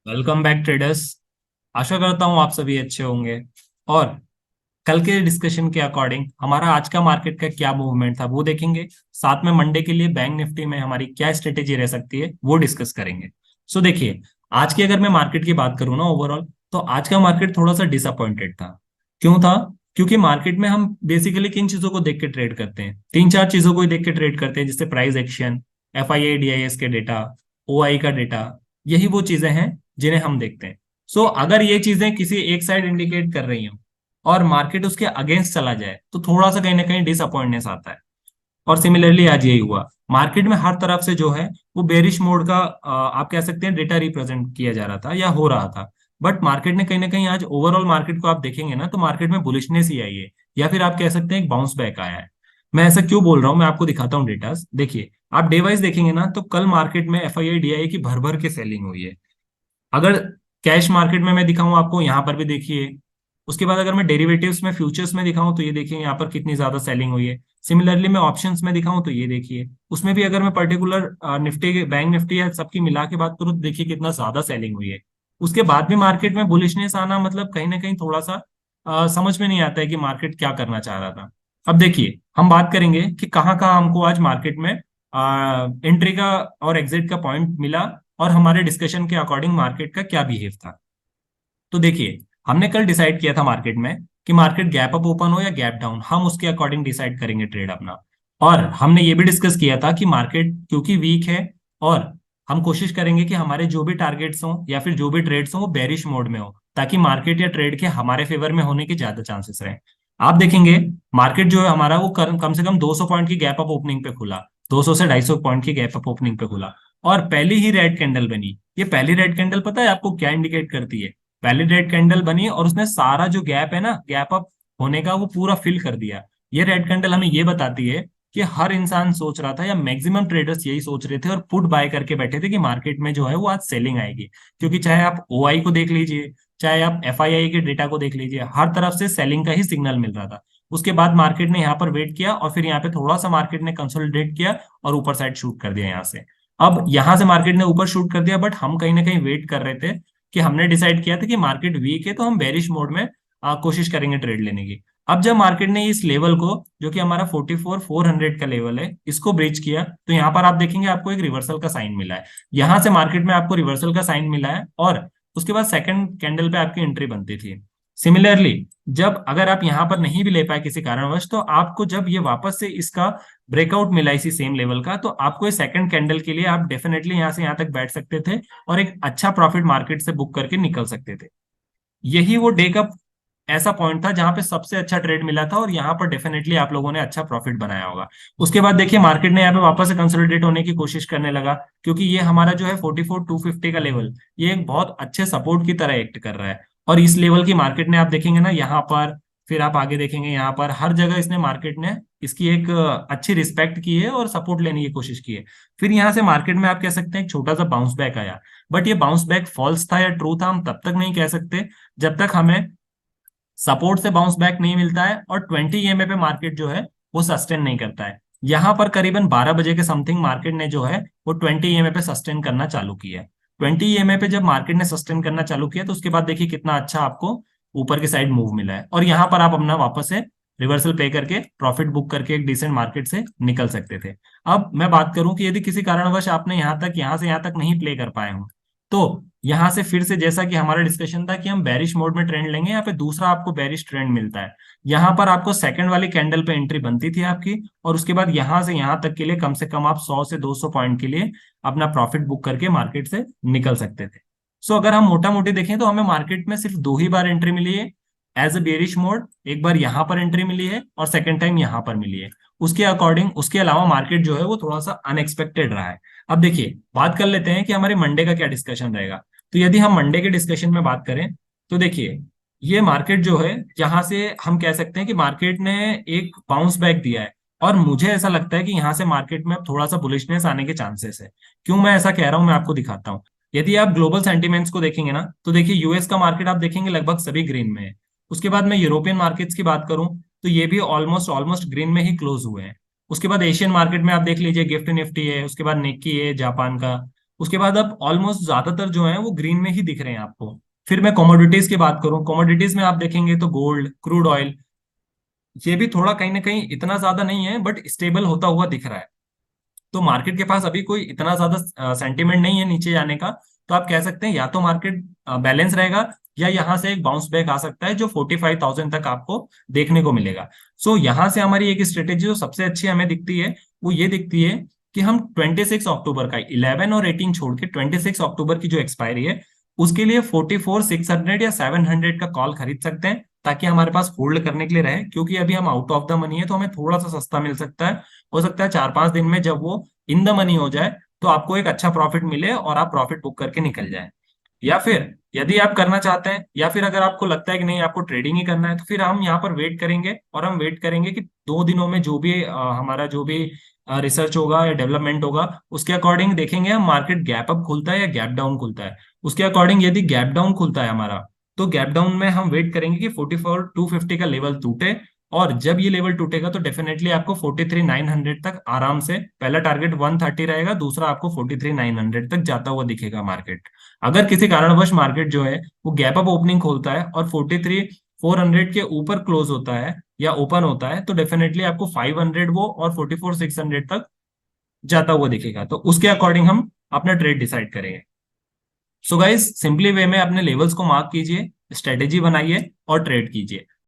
Welcome back traders. आशा करता हूँ आप सभी अच्छे होंगे। और कल के डिस्कशन के अकॉर्डिंग हमारा आज का मार्केट का क्या मूवमेंट था वो देखेंगे। साथ में मंडे के लिए बैंक निफ्टी में हमारी क्या स्ट्रेटेजी रह सकती है वो डिस्कस करेंगे। सो देखिए, आज की अगर मैं मार्केट की बात करूँ ना ओवरऑल, तो आज का मार्केट थोड़ा सा डिसअपॉइंटेड था। क्यों था? क्योंकि मार्केट में हम बेसिकली किन चीजों को देख के ट्रेड करते हैं, तीन चार चीजों को ही देख के ट्रेड करते हैं, जैसे प्राइस एक्शन, FII DIS के डेटा, OI का डेटा। यही वो चीजें हैं जिन्हें हम देखते हैं। सो अगर ये चीजें किसी एक साइड इंडिकेट कर रही हो और मार्केट उसके अगेंस्ट चला जाए तो थोड़ा सा कहीं ना कहीं डिसअपॉइंटनेस आता है। और सिमिलरली आज यही हुआ। मार्केट में हर तरफ से जो है वो बेरिश मोड का आप कह सकते हैं डेटा रिप्रेजेंट किया जा रहा था या हो रहा था। बट मार्केट ने कहीं ना कहीं आज ओवरऑल मार्केट को आप देखेंगे ना तो मार्केट में बुलिशनेस ही आई है, या फिर आप कह सकते हैं एक बाउंस बैक आया है। मैं ऐसा क्यों बोल रहा हूँ, मैं आपको दिखाता हूँ डेटास। देखिए, आप डे वाइज देखेंगे ना तो कल मार्केट में FII DI की भर भर के सेलिंग हुई है। अगर कैश मार्केट में मैं दिखाऊं आपको, यहाँ पर भी देखिए। उसके बाद अगर मैं डेरिवेटिव्स में फ्यूचर्स में दिखाऊं तो ये देखिए यहाँ पर कितनी ज्यादा सेलिंग हुई है। सिमिलरली मैं ऑप्शंस में दिखाऊं तो ये देखिए, उसमें भी अगर मैं पर्टिकुलर निफ्टी के बैंक निफ्टी या सबकी मिला के बात करूं तो देखिए कितना ज्यादा सेलिंग हुई है। उसके बाद भी मार्केट में बुलिशनेस आना मतलब कहीं ना कहीं थोड़ा सा समझ में नहीं आता है कि मार्केट क्या करना चाह रहा था। अब देखिए, हम बात करेंगे कि कहाँ कहाँ हमको आज मार्केट में एंट्री का और एग्जिट का पॉइंट मिला, और हमारे डिस्कशन के अकॉर्डिंग मार्केट का क्या बिहेव था। तो देखिए, हमने कल डिसाइड किया था मार्केट में कि मार्केट गैप अप ओपन हो या गैप डाउन, हम उसके अकॉर्डिंग डिसाइड करेंगे ट्रेड अपना। और हमने ये भी डिस्कस किया था कि मार्केट क्योंकि वीक है, और हम कोशिश करेंगे कि हमारे जो भी टारगेट्स हों या फिर जो भी ट्रेड्स हों वो बेरिश मोड में हो, ताकि मार्केट या ट्रेड के हमारे फेवर में होने के ज्यादा चांसेस रहें। आप देखेंगे, मार्केट जो है हमारा वो कम से कम 200 पॉइंट की गैप अप ओपनिंग पे खुला। 200 से 250 पॉइंट की गैप अप ओपनिंग पे खुला, और पहली ही रेड कैंडल बनी। ये पहली रेड कैंडल पता है आपको क्या इंडिकेट करती है? वैलिड रेड कैंडल बनी और उसने सारा जो गैप है ना, गैप अप होने का, वो पूरा फिल कर दिया। ये रेड कैंडल हमें ये बताती है कि हर इंसान सोच रहा था, या मैक्सिमम ट्रेडर्स यही सोच रहे थे और पुट बाय करके बैठे थे कि मार्केट में जो है वो आज सेलिंग आएगी। क्योंकि चाहे आप OI को देख लीजिए, चाहे आप FII के डेटा को देख लीजिए, हर तरफ से सेलिंग का ही सिग्नल मिल रहा था। उसके बाद मार्केट ने यहाँ पर वेट किया और फिर यहाँ पे थोड़ा सा मार्केट ने कंसोलिडेट किया और ऊपर साइड शूट कर दिया यहाँ से। अब यहाँ से मार्केट ने ऊपर शूट कर दिया, बट हम कहीं ना कहीं वेट कर रहे थे कि हमने डिसाइड किया था कि मार्केट वीक है तो हम बेरिश मोड में कोशिश करेंगे ट्रेड लेने की। अब जब मार्केट ने इस लेवल को, जो कि हमारा 44,400 का लेवल है, इसको ब्रीच किया तो यहाँ पर आप देखेंगे आपको एक रिवर्सल का साइन मिला है। यहाँ से मार्केट में आपको रिवर्सल का साइन मिला है, और उसके बाद सेकंड कैंडल पे आपकी एंट्री बनती थी। सिमिलरली, जब अगर आप यहाँ पर नहीं भी ले पाए किसी कारणवश, तो आपको जब ये वापस से इसका ब्रेकआउट मिला इसी सेम लेवल का, तो आपको इस सेकंड कैंडल के लिए आप डेफिनेटली यहाँ से यहाँ तक बैठ सकते थे और एक अच्छा प्रॉफिट मार्केट से बुक करके निकल सकते थे। यही वो डे का ऐसा पॉइंट था जहां पे सबसे अच्छा ट्रेड मिला था, और यहाँ पर डेफिनेटली आप लोगों ने अच्छा प्रॉफिट बनाया होगा। उसके बाद देखिए, मार्केट ने यहाँ पे वापस से कंसोलिडेट होने की कोशिश करने लगा, क्योंकि ये हमारा जो है 44,250 का लेवल, ये एक बहुत अच्छे सपोर्ट की तरह एक्ट कर रहा है। और इस लेवल की मार्केट ने आप देखेंगे ना यहाँ पर, फिर आप आगे देखेंगे यहाँ पर, हर जगह इसने मार्केट ने इसकी एक अच्छी रिस्पेक्ट की है और सपोर्ट लेने की कोशिश की है। फिर यहाँ से मार्केट में आप कह सकते हैं एक छोटा सा बाउंस बैक आया। बट ये बाउंस बैक फॉल्स था या ट्रू था, हम तब तक नहीं कह सकते जब तक हमें सपोर्ट से बाउंस बैक नहीं मिलता है और 20 EMA पे मार्केट जो है वो सस्टेन नहीं करता है। यहाँ पर करीबन 12 बजे के समथिंग मार्केट ने जो है वो 20 EMA पे सस्टेन करना चालू किया है। 20 EMA पे जब मार्केट ने सस्टेन करना चालू किया तो उसके बाद देखिए कितना अच्छा आपको ऊपर की साइड मूव मिला है, और यहाँ पर आप अपना वापस से रिवर्सल पे करके प्रॉफिट बुक करके एक डिसेंट मार्केट से निकल सकते थे। अब मैं बात करूं कि यदि किसी कारणवश आपने यहाँ से यहाँ तक नहीं प्ले कर पाए हो, तो यहां से फिर से जैसा कि हमारा डिस्कशन था कि हम बेरिश मोड में ट्रेंड लेंगे, यहाँ पे दूसरा आपको बेरिश ट्रेंड मिलता है। यहाँ पर आपको सेकंड वाली कैंडल पे एंट्री बनती थी आपकी, और उसके बाद यहां से यहां तक के लिए कम से कम आप 100 से 200 पॉइंट के लिए अपना प्रॉफिट बुक करके मार्केट से निकल सकते थे। सो अगर हम मोटा मोटी देखें तो हमें मार्केट में सिर्फ दो ही बार एंट्री मिली है एज अ बेरिश मोड। एक बार यहाँ पर एंट्री मिली है और सेकेंड टाइम यहाँ पर मिली है। उसके अकॉर्डिंग, उसके अलावा मार्केट जो है वो थोड़ा सा अनएक्सपेक्टेड रहा है। अब देखिए, बात कर लेते हैं कि हमारे मंडे का क्या डिस्कशन रहेगा। तो यदि हम मंडे के डिस्कशन में बात करें तो देखिए, ये मार्केट जो है, जहां से हम कह सकते हैं कि मार्केट ने एक बाउंस बैक दिया है, और मुझे ऐसा लगता है कि यहाँ से मार्केट में अब थोड़ा सा बुलिशनेस आने के चांसेस है। क्यों मैं ऐसा कह रहा हूं मैं आपको दिखाता हूँ। यदि आप ग्लोबल सेंटीमेंट्स को देखेंगे ना तो देखिए, यूएस का मार्केट आप देखेंगे लगभग सभी ग्रीन में है। उसके बाद मैं यूरोपियन मार्केट्स की बात करूं तो ये भी ऑलमोस्ट ऑलमोस्ट ग्रीन में ही क्लोज हुए हैं। उसके बाद एशियन मार्केट में आप देख लीजिए, गिफ्ट निफ्टी है, उसके बाद निक्की है जापान का, उसके बाद अब ऑलमोस्ट ज्यादातर जो है वो ग्रीन में ही दिख रहे हैं आपको। फिर मैं कमोडिटीज की बात करूं, कमोडिटीज में आप देखेंगे तो गोल्ड, क्रूड ऑयल, ये भी थोड़ा कहीं ना कहीं इतना ज्यादा नहीं है बट स्टेबल होता हुआ दिख रहा है। तो मार्केट के पास अभी कोई इतना ज्यादा सेंटीमेंट नहीं है नीचे जाने का। तो आप कह सकते हैं या तो मार्केट बैलेंस रहेगा, या यहाँ से एक बाउंस बैक आ सकता है जो 45,000 तक आपको देखने को मिलेगा। सो यहाँ से हमारी एक स्ट्रेटेजी जो सबसे अच्छी हमें दिखती है वो ये दिखती है कि हम 26 अक्टूबर का, 11 और 18 छोड़ के 26 अक्टूबर की जो एक्सपायरी है उसके लिए 44,600 या 700 का कॉल खरीद सकते हैं, ताकि हमारे पास होल्ड करने के लिए रहे, क्योंकि अभी हम आउट ऑफ द मनी है तो हमें थोड़ा सा सस्ता मिल सकता है। हो सकता है 4-5 दिन में जब वो इन द मनी हो जाए तो आपको एक अच्छा प्रॉफिट मिले और आप प्रॉफिट बुक करके निकल जाए। या फिर यदि आप करना चाहते हैं, या फिर अगर आपको लगता है कि नहीं आपको ट्रेडिंग ही करना है, तो फिर हम यहाँ पर वेट करेंगे, और हम वेट करेंगे कि 2 दिनों में जो भी हमारा जो भी रिसर्च होगा या डेवलपमेंट होगा उसके अकॉर्डिंग देखेंगे हम मार्केट गैप अप खुलता है या गैप डाउन खुलता है। उसके अकॉर्डिंग यदि गैप डाउन खुलता है हमारा, तो गैप डाउन में हम वेट करेंगे कि 44,250 का लेवल टूटे, और जब ये लेवल टूटेगा तो डेफिनेटली आपको 43,900 तक आराम से, पहला टारगेट 130 रहेगा, दूसरा आपको 43,900 तक जाता हुआ दिखेगा मार्केट। अगर किसी कारणवश मार्केट जो है वो गैप अप ओपनिंग खोलता है और 43,400 के ऊपर क्लोज होता है या ओपन होता है, तो डेफिनेटली आपको 500 वो और 44,600 तक जाता हुआ दिखेगा। तो उसके अकॉर्डिंग हम अपना ट्रेड डिसाइड करेंगे। सो गाइस, सिंपली वे में अपने लेवल्स को मार्क कीजिए, स्ट्रेटेजी बनाइए और ट्रेड कीजिए।